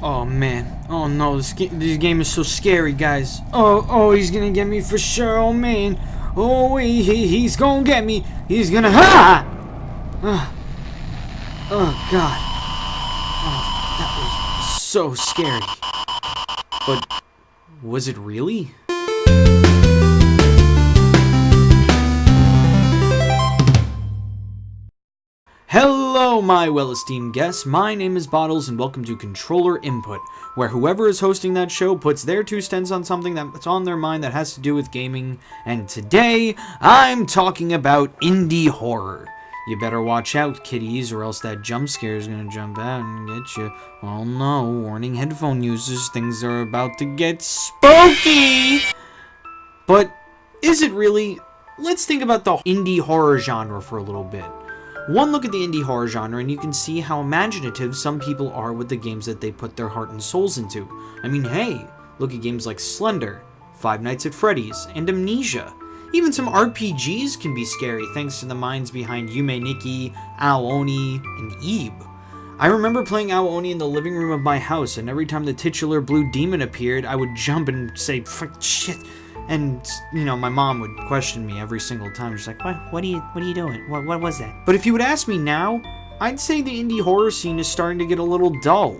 Oh man. Oh no, this game is so scary, guys. Oh, he's gonna get me for sure. Oh man. Oh, he's gonna get me. He's gonna. Ha! Oh god. Oh, that was so scary. But was it really? Hello, my well-esteemed guests. My name is Bottles, and welcome to Controller Input, where whoever is hosting that show puts their 2 cents on something that's on their mind that has to do with gaming. And today, I'm talking about indie horror. You better watch out, kiddies, or else that jump scare is gonna jump out and get you. Oh no, warning headphone users, things are about to get spooky! But is it really? Let's think about the indie horror genre for a little bit. One look at the indie horror genre and you can see how imaginative some people are with the games that they put their heart and souls into. I mean, hey, look at games like Slender, Five Nights at Freddy's, and Amnesia. Even some RPGs can be scary thanks to the minds behind Yume Nikki, Ao Oni, and Eve. I remember playing Ao Oni in the living room of my house, and every time the titular blue demon appeared, I would jump and say, "Frick, shit." And, you know, my mom would question me every single time. She's like, what are you doing? What was that? But if you would ask me now, I'd say the indie horror scene is starting to get a little dull.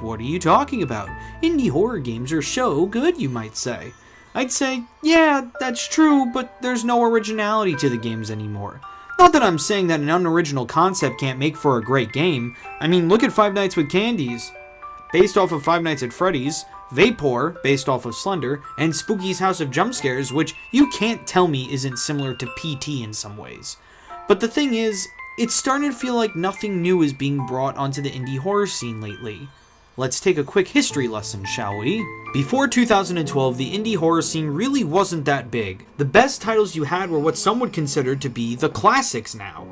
What are you talking about? Indie horror games are so good, you might say. I'd say, yeah, that's true, but there's no originality to the games anymore. Not that I'm saying that an unoriginal concept can't make for a great game. I mean, look at Five Nights with Candies. Based off of Five Nights at Freddy's, Vapor, based off of Slender, and Spooky's House of Jump Scares, which you can't tell me isn't similar to PT in some ways. But the thing is, it's starting to feel like nothing new is being brought onto the indie horror scene lately. Let's take a quick history lesson, shall we? Before 2012, the indie horror scene really wasn't that big. The best titles you had were what some would consider to be the classics now.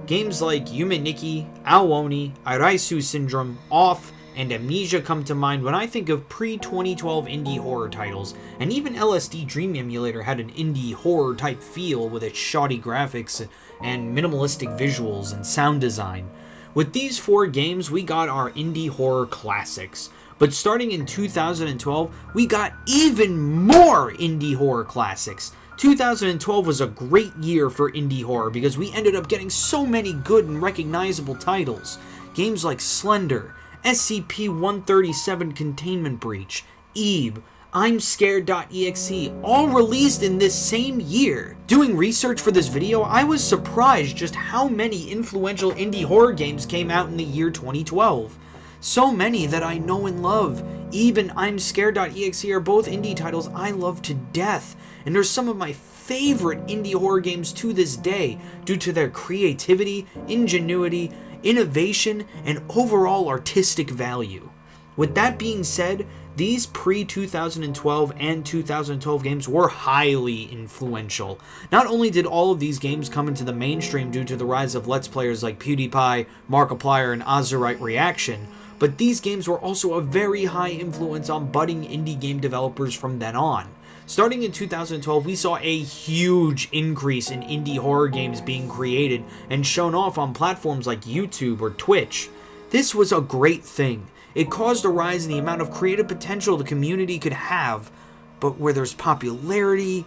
Games like Yume Nikki, Ao Oni, Araisu Syndrome, Off, and Amnesia come to mind when I think of pre-2012 indie horror titles, and even LSD Dream Emulator had an indie horror type feel with its shoddy graphics and minimalistic visuals and sound design. With these 4 games, we got our indie horror classics. But starting in 2012, we got even more indie horror classics. 2012 was a great year for indie horror because we ended up getting so many good and recognizable titles. Games like Slender, SCP-137 Containment Breach, Eve, I'm Scared.exe, all released in this same year. Doing research for this video, I was surprised just how many influential indie horror games came out in the year 2012. So many that I know and love. Eve and I'm Scared.exe are both indie titles I love to death, and they're some of my favorite indie horror games to this day due to their creativity, ingenuity, innovation, and overall artistic value. With that being said, these pre-2012 and 2012 games were highly influential. Not only did all of these games come into the mainstream due to the rise of Let's Players like PewDiePie, Markiplier, and Azurite Reaction, but these games were also a very high influence on budding indie game developers from then on. Starting in 2012, we saw a huge increase in indie horror games being created and shown off on platforms like YouTube or Twitch. This was a great thing. It caused a rise in the amount of creative potential the community could have, but where there's popularity,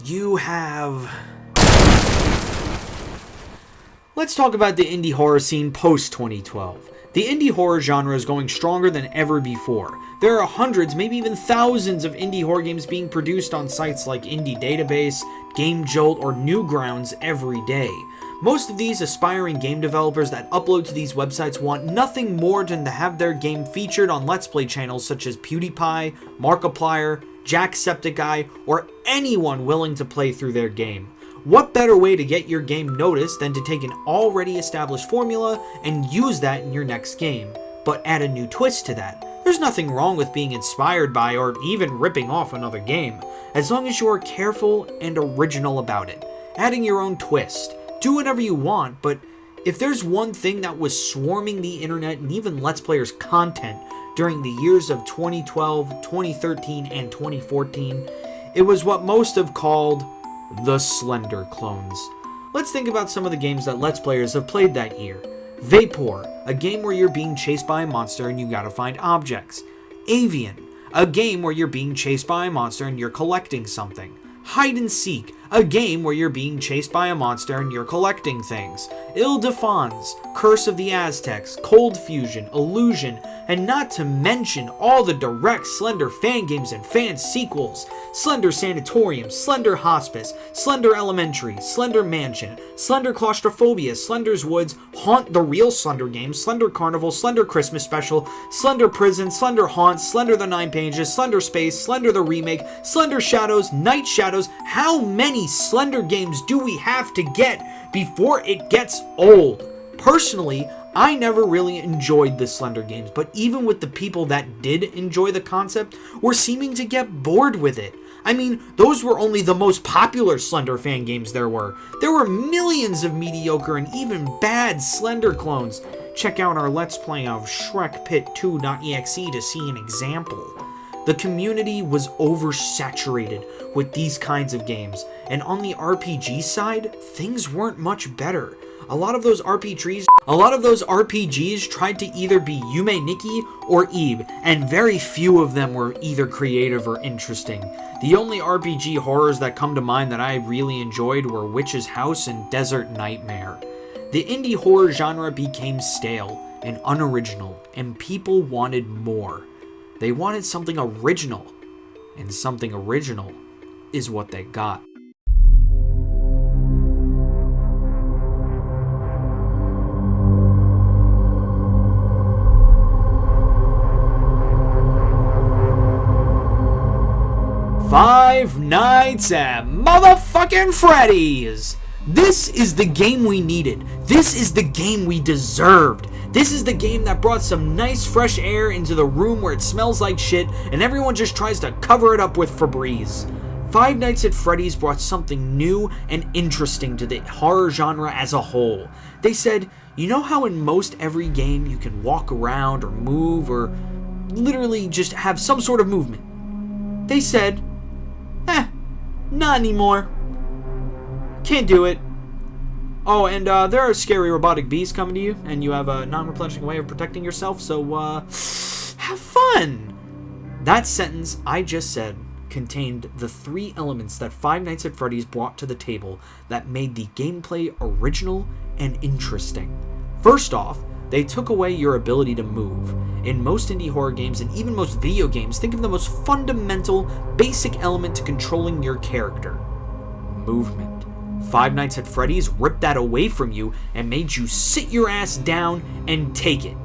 you have... Let's talk about the indie horror scene post-2012. The indie horror genre is going stronger than ever before. There are hundreds, maybe even thousands of indie horror games being produced on sites like Indie Database, Game Jolt, or Newgrounds every day. Most of these aspiring game developers that upload to these websites want nothing more than to have their game featured on Let's Play channels such as PewDiePie, Markiplier, Jacksepticeye, or anyone willing to play through their game. What better way to get your game noticed than to take an already established formula and use that in your next game, but add a new twist to that. There's nothing wrong with being inspired by or even ripping off another game, as long as you are careful and original about it, adding your own twist. Do whatever you want, but if there's one thing that was swarming the internet and even Let's Players content during the years of 2012, 2013, and 2014, it was what most have called the Slender clones. Let's think about some of the games that Let's Players have played that year. Vapor, a game where you're being chased by a monster and you gotta find objects. Avian, a game where you're being chased by a monster and you're collecting something. Hide and Seek, a game where you're being chased by a monster and you're collecting things. Ile-de-France, Curse of the Aztecs, Cold Fusion, Illusion, and not to mention all the direct Slender fan games and fan sequels. Slender Sanatorium, Slender Hospice, Slender Elementary, Slender Mansion, Slender Claustrophobia, Slender's Woods, Haunt the Real Slender Game, Slender Carnival, Slender Christmas Special, Slender Prison, Slender Haunt, Slender the Nine Pages, Slender Space, Slender the Remake, Slender Shadows, Night Shadows. How many Slender games do we have to get before it gets old? Personally, I never really enjoyed the Slender games, but even with the people that did enjoy the concept, were seeming to get bored with it. I mean, those were only the most popular Slender fan games there were. There were millions of mediocre and even bad Slender clones. Check out our Let's Play of ShrekPit2.exe to see an example. The community was oversaturated with these kinds of games, and on the RPG side, things weren't much better. A lot of those RPGs tried to either be Yume Nikki or Eve, and very few of them were either creative or interesting. The only RPG horrors that come to mind that I really enjoyed were Witch's House and Desert Nightmare. The indie horror genre became stale and unoriginal, and people wanted more. They wanted something original, and something original is what they got. Five Nights at Motherfucking Freddy's! This is the game we needed. This is the game we deserved. This is the game that brought some nice fresh air into the room where it smells like shit and everyone just tries to cover it up with Febreze. Five Nights at Freddy's brought something new and interesting to the horror genre as a whole. They said, you know how in most every game you can walk around or move or literally just have some sort of movement? They said, not anymore. Can't do it. Oh, and there are scary robotic bees coming to you, and you have a non-replenishing way of protecting yourself, so, have fun! That sentence I just said contained the three elements that Five Nights at Freddy's brought to the table that made the gameplay original and interesting. First off, they took away your ability to move. In most indie horror games, and even most video games, think of the most fundamental, basic element to controlling your character: movement. Five Nights at Freddy's ripped that away from you and made you sit your ass down and take it.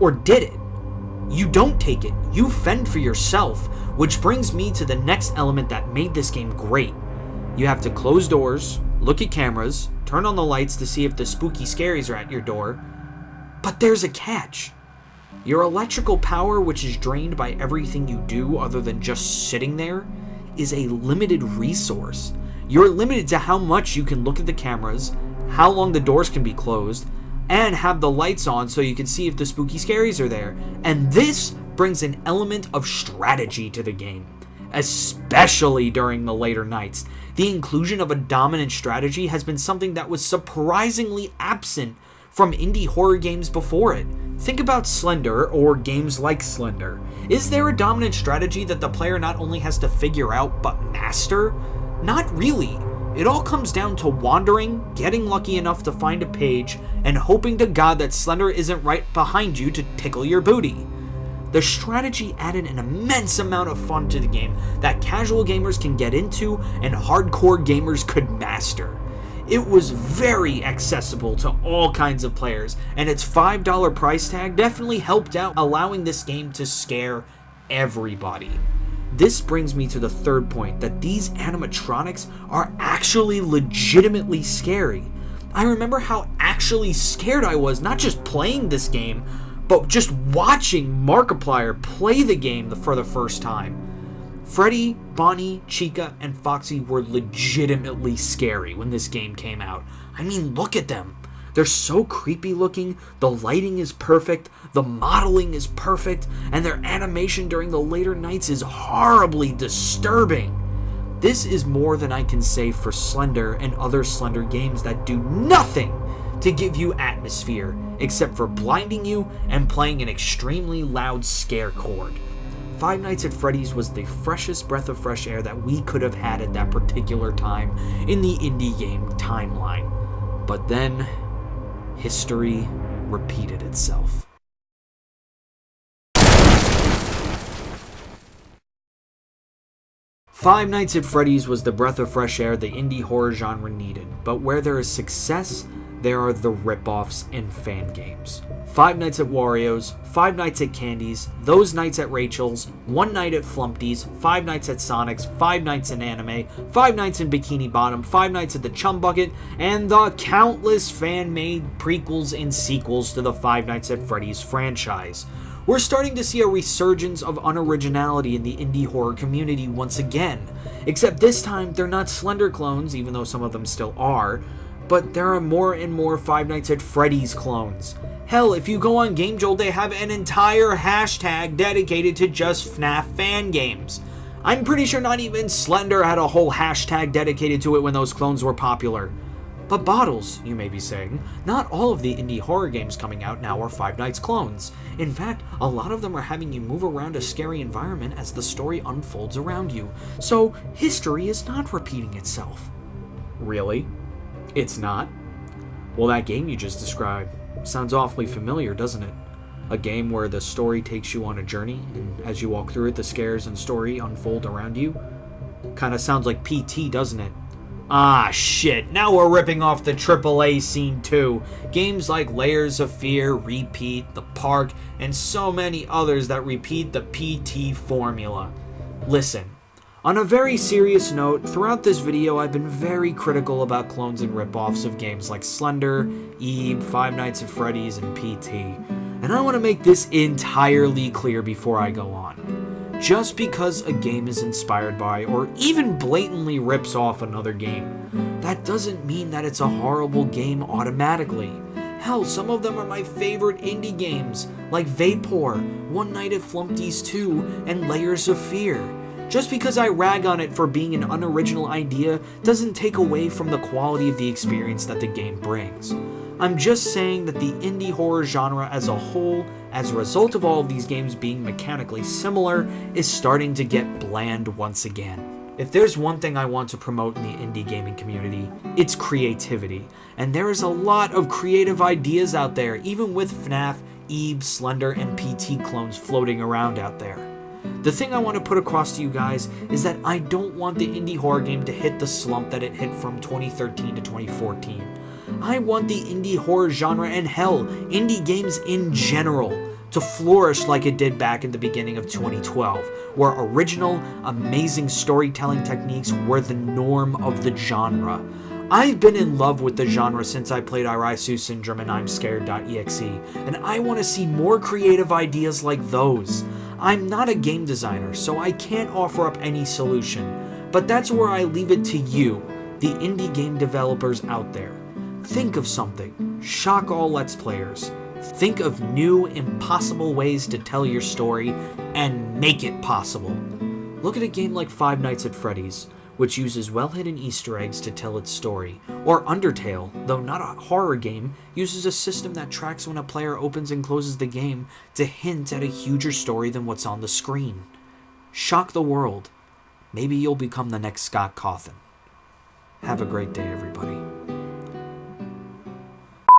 Or did it? You don't take it, you fend for yourself, which brings me to the next element that made this game great. You have to close doors, look at cameras, turn on the lights to see if the spooky scaries are at your door. But there's a catch. Your electrical power, which is drained by everything you do other than just sitting there, is a limited resource. You're limited to how much you can look at the cameras, how long the doors can be closed, and have the lights on so you can see if the spooky scaries are there. And this brings an element of strategy to the game, especially during the later nights. The inclusion of a dominant strategy has been something that was surprisingly absent from indie horror games before it. Think about Slender, or games like Slender. Is there a dominant strategy that the player not only has to figure out, but master? Not really. It all comes down to wandering, getting lucky enough to find a page, and hoping to God that Slender isn't right behind you to tickle your booty. The strategy added an immense amount of fun to the game that casual gamers can get into and hardcore gamers could master. It was very accessible to all kinds of players, and its $5 price tag definitely helped out, allowing this game to scare everybody. This brings me to the third point, that these animatronics are actually legitimately scary. I remember how actually scared I was, not just playing this game, but just watching Markiplier play the game for the first time. Freddy, Bonnie, Chica, and Foxy were legitimately scary when this game came out. I mean, look at them. They're so creepy looking, the lighting is perfect, the modeling is perfect, and their animation during the later nights is horribly disturbing. This is more than I can say for Slender and other Slender games that do nothing to give you atmosphere, except for blinding you and playing an extremely loud scare chord. Five Nights at Freddy's was the freshest breath of fresh air that we could have had at that particular time in the indie game timeline. But then, history repeated itself. Five Nights at Freddy's was the breath of fresh air the indie horror genre needed, but where there is success, there are the ripoffs and fan games. Five Nights at Wario's, Five Nights at Candy's, Those Nights at Rachel's, One Night at Flumpty's, Five Nights at Sonic's, Five Nights in Anime, Five Nights in Bikini Bottom, Five Nights at the Chum Bucket, and the countless fan-made prequels and sequels to the Five Nights at Freddy's franchise. We're starting to see a resurgence of unoriginality in the indie horror community once again, except this time they're not Slender clones, even though some of them still are, but there are more and more Five Nights at Freddy's clones. Hell, if you go on GameJolt, they have an entire hashtag dedicated to just FNAF fan games. I'm pretty sure not even Slender had a whole hashtag dedicated to it when those clones were popular. But Bottles, you may be saying, not all of the indie horror games coming out now are Five Nights clones. In fact, a lot of them are having you move around a scary environment as the story unfolds around you. So, history is not repeating itself. Really? It's not? Well, that game you just described sounds awfully familiar, doesn't it? A game where the story takes you on a journey, and as you walk through it, the scares and story unfold around you. Kinda sounds like PT, doesn't it? Ah, shit, now we're ripping off the AAA scene too. Games like Layers of Fear, Repeat, The Park, and so many others that repeat the PT formula. Listen, on a very serious note, throughout this video I've been very critical about clones and ripoffs of games like Slender, Eve, Five Nights at Freddy's, and PT. And I want to make this entirely clear before I go on. Just because a game is inspired by, or even blatantly rips off another game, that doesn't mean that it's a horrible game automatically. Hell, some of them are my favorite indie games, like Vapor, One Night at Flumpty's 2, and Layers of Fear. Just because I rag on it for being an unoriginal idea doesn't take away from the quality of the experience that the game brings. I'm just saying that the indie horror genre as a whole, as a result of all of these games being mechanically similar, is starting to get bland once again. If there's one thing I want to promote in the indie gaming community, it's creativity. And there is a lot of creative ideas out there, even with FNAF, Eve, Slender, and PT clones floating around out there. The thing I want to put across to you guys is that I don't want the indie horror game to hit the slump that it hit from 2013 to 2014. I want the indie horror genre, and hell, indie games in general, to flourish like it did back in the beginning of 2012, where original, amazing storytelling techniques were the norm of the genre. I've been in love with the genre since I played Irisu Syndrome and I'm Scared.exe, and I want to see more creative ideas like those. I'm not a game designer, so I can't offer up any solution, but that's where I leave it to you, the indie game developers out there. Think of something. Shock all Let's Players. Think of new, impossible ways to tell your story and make it possible. Look at a game like Five Nights at Freddy's, which uses well-hidden Easter eggs to tell its story. Or Undertale, though not a horror game, uses a system that tracks when a player opens and closes the game to hint at a huger story than what's on the screen. Shock the world. Maybe you'll become the next Scott Cawthon. Have a great day, everybody.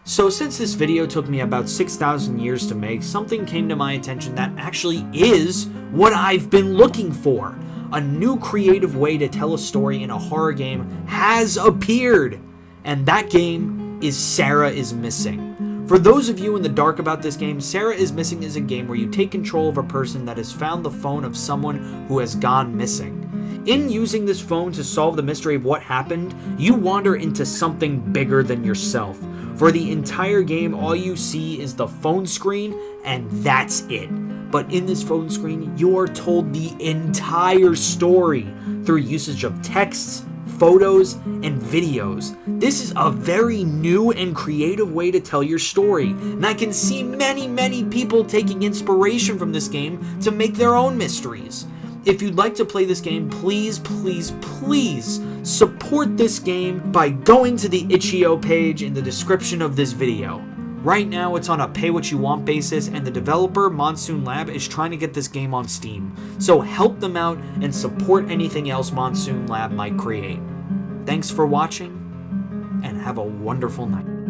So since this video took me about 6,000 years to make, something came to my attention that actually is what I've been looking for. A new creative way to tell a story in a horror game has appeared, and that game is Sara is Missing. For those of you in the dark about this game, Sara is Missing is a game where you take control of a person that has found the phone of someone who has gone missing. In using this phone to solve the mystery of what happened, you wander into something bigger than yourself. For the entire game, all you see is the phone screen, and that's it. But in this phone screen, you are told the entire story through usage of texts, photos, and videos. This is a very new and creative way to tell your story, and I can see many people taking inspiration from this game to make their own mysteries. If you'd like to play this game, please, please, please support this game by going to the itch.io page in the description of this video. Right now, it's on a pay-what-you-want basis, and the developer, Monsoon Lab, is trying to get this game on Steam. So help them out and support anything else Monsoon Lab might create. Thanks for watching, and have a wonderful night.